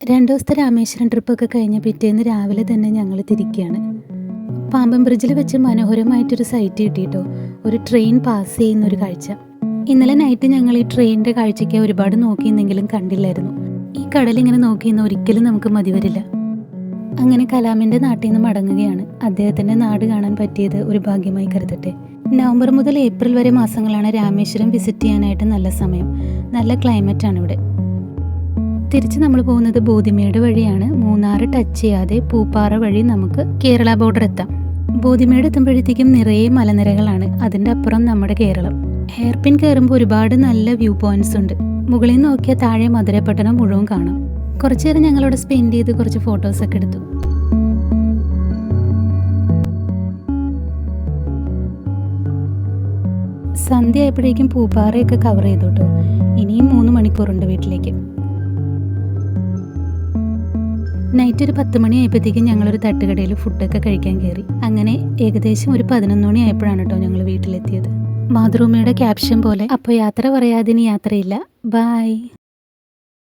2 ദിവസത്തെ രാമേശ്വരം ട്രിപ്പൊക്കെ കഴിഞ്ഞ പിറ്റേന്ന് രാവിലെ തന്നെ ഞങ്ങൾ തിരിക്കുകയാണ്. പാമ്പൻ ബ്രിഡ്ജിൽ വെച്ച് മനോഹരമായിട്ടൊരു സൈറ്റ് കിട്ടിയിട്ടോ, ഒരു ട്രെയിൻ പാസ് ചെയ്യുന്നൊരു കാഴ്ച. ഇന്നലെ നൈറ്റ് ഞങ്ങൾ ഈ ട്രെയിനിൻ്റെ കാഴ്ചയ്ക്ക് ഒരുപാട് നോക്കിയെന്നെങ്കിലും കണ്ടില്ലായിരുന്നു. ഈ കടലിങ്ങനെ നോക്കിയെന്ന് ഒരിക്കലും നമുക്ക് മതിവരില്ല. അങ്ങനെ കലാമിൻ്റെ നാട്ടിൽ നിന്ന് മടങ്ങുകയാണ്. അദ്ദേഹത്തിൻ്റെ നാട് കാണാൻ പറ്റിയത് ഒരു ഭാഗ്യമായി കരുതട്ടെ. നവംബർ മുതൽ ഏപ്രിൽ വരെ മാസങ്ങളാണ് രാമേശ്വരം വിസിറ്റ് ചെയ്യാനായിട്ട് നല്ല സമയം. നല്ല ക്ലൈമറ്റാണ് ഇവിടെ. തിരിച്ച് നമ്മൾ പോകുന്നത് ബോധിമേട് വഴിയാണ്. മൂന്നാർ ടച്ച് ചെയ്യാതെ പൂപ്പാറ വഴി നമുക്ക് കേരള ബോർഡർ എത്താം. ബോധിമേട് എത്തുമ്പോഴത്തേക്കും നിറയെ മലനിരകളാണ്. അതിൻ്റെ അപ്പുറം നമ്മുടെ കേരളം. ഹെയർപിൻ കയറുമ്പോൾ ഒരുപാട് നല്ല വ്യൂ പോയിന്റ്സ് ഉണ്ട്. മുകളിൽ നോക്കിയാൽ താഴെ മധുരപ്പട്ടണം മുഴുവൻ കാണാം. കുറച്ചു നേരം ഞങ്ങളവിടെ സ്പെൻഡ് ചെയ്ത് കുറച്ച് ഫോട്ടോസൊക്കെ എടുത്തു. സന്ധ്യ ആയപ്പോഴേക്കും പൂപ്പാറയൊക്കെ കവർ ചെയ്തു കേട്ടോ. ഇനിയും 3 മണിക്കൂറുണ്ട് വീട്ടിലേക്ക്. നൈറ്റ് ഒരു 10 മണി ആയപ്പോഴത്തേക്കും ഞങ്ങളൊരു തട്ടുകടയിൽ ഫുഡൊക്കെ കഴിക്കാൻ കയറി. അങ്ങനെ ഏകദേശം ഒരു 11 മണി ആയപ്പോഴാണ് കേട്ടോ ഞങ്ങൾ വീട്ടിലെത്തിയത്. മാതൃഭൂമിയുടെ ക്യാപ്ഷൻ പോലെ, അപ്പോൾ യാത്ര പറയാതിനി യാത്രയില്ല. ബായ്.